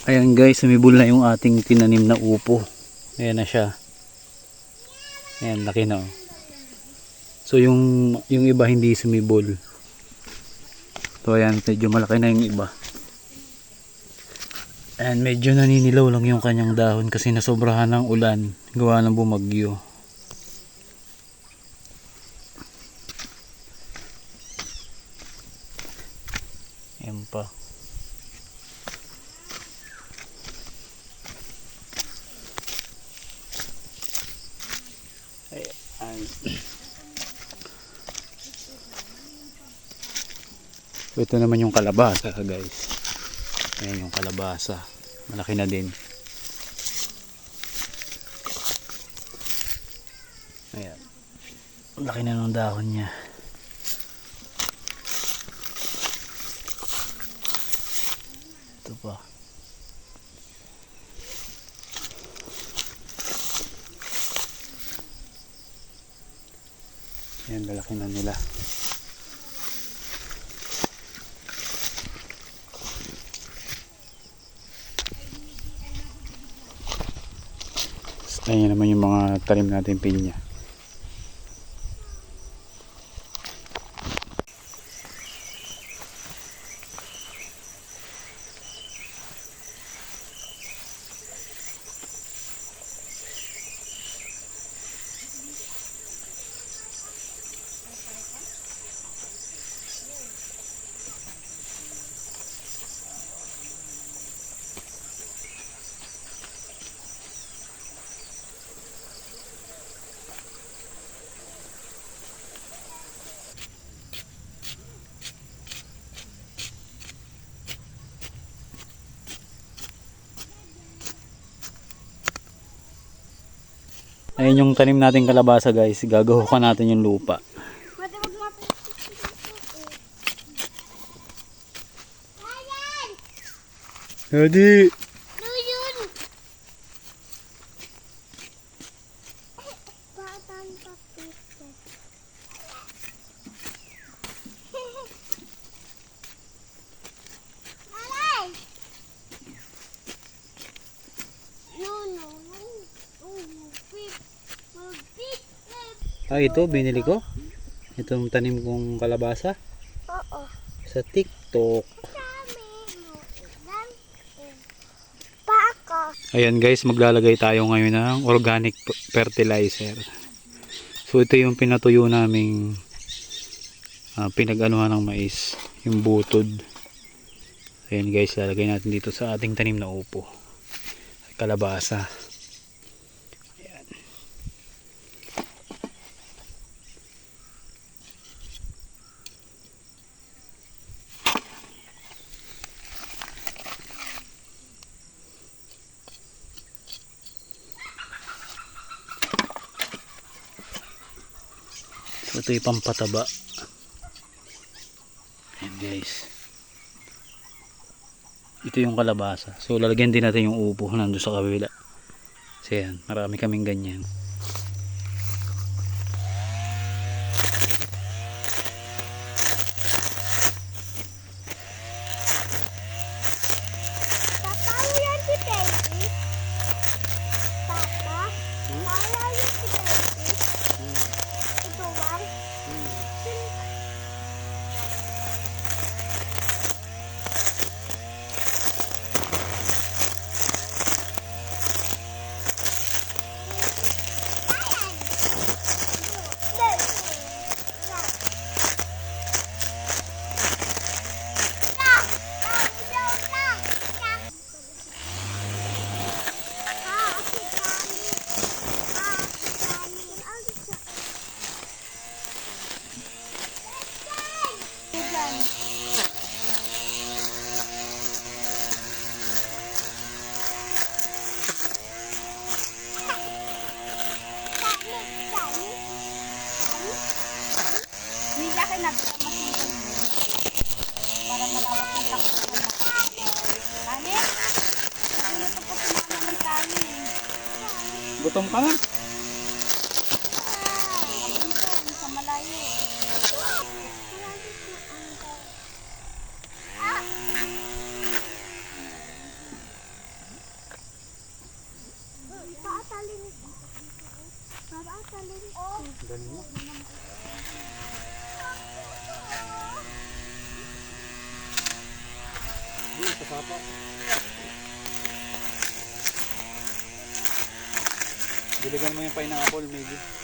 Ayan guys, sumibol na yung ating tinanim na upo. Ayan na siya. Ayan, laki na oh. So yung iba hindi sumibol. So ayan, medyo malaki na yung iba. Ayan, medyo naninilaw lang yung kanyang dahon kasi nasobrahan ng ulan. Gawa ng bumagyo. Ayan pa. Ayan. So ito naman yung kalabasa guys. Ayan yung kalabasa. Malaki na din. Ayan. Malaki na ng dahon niya. Ito pa. Ayan, lalaki na nila. Ayan naman yung mga talim natin pinya. Ayan yung tanim natin kalabasa guys. Gagahukan natin yung lupa. Hadi. Ito binili ko. Itong tanim kong kalabasa. Oo. Sa TikTok. Ayan guys, maglalagay tayo ngayon ng organic fertilizer. So ito yung pinatuyo naming pinag-anuhan ng mais, yung butod. Ayan guys, lalagay natin dito sa ating tanim na upo. Kalabasa. Ito yung pampataba. Ayan guys. Ito yung kalabasa. So lalagyan din natin yung upo nandun sa kabila. So yan, marami kaming ganyan. Para malawak ng takbo na. Ani? Ito po naman kami. Gutom ka na? Sa malayo. Galing mo. Doon sa papa. Diligan mo yung pineapple, maybe.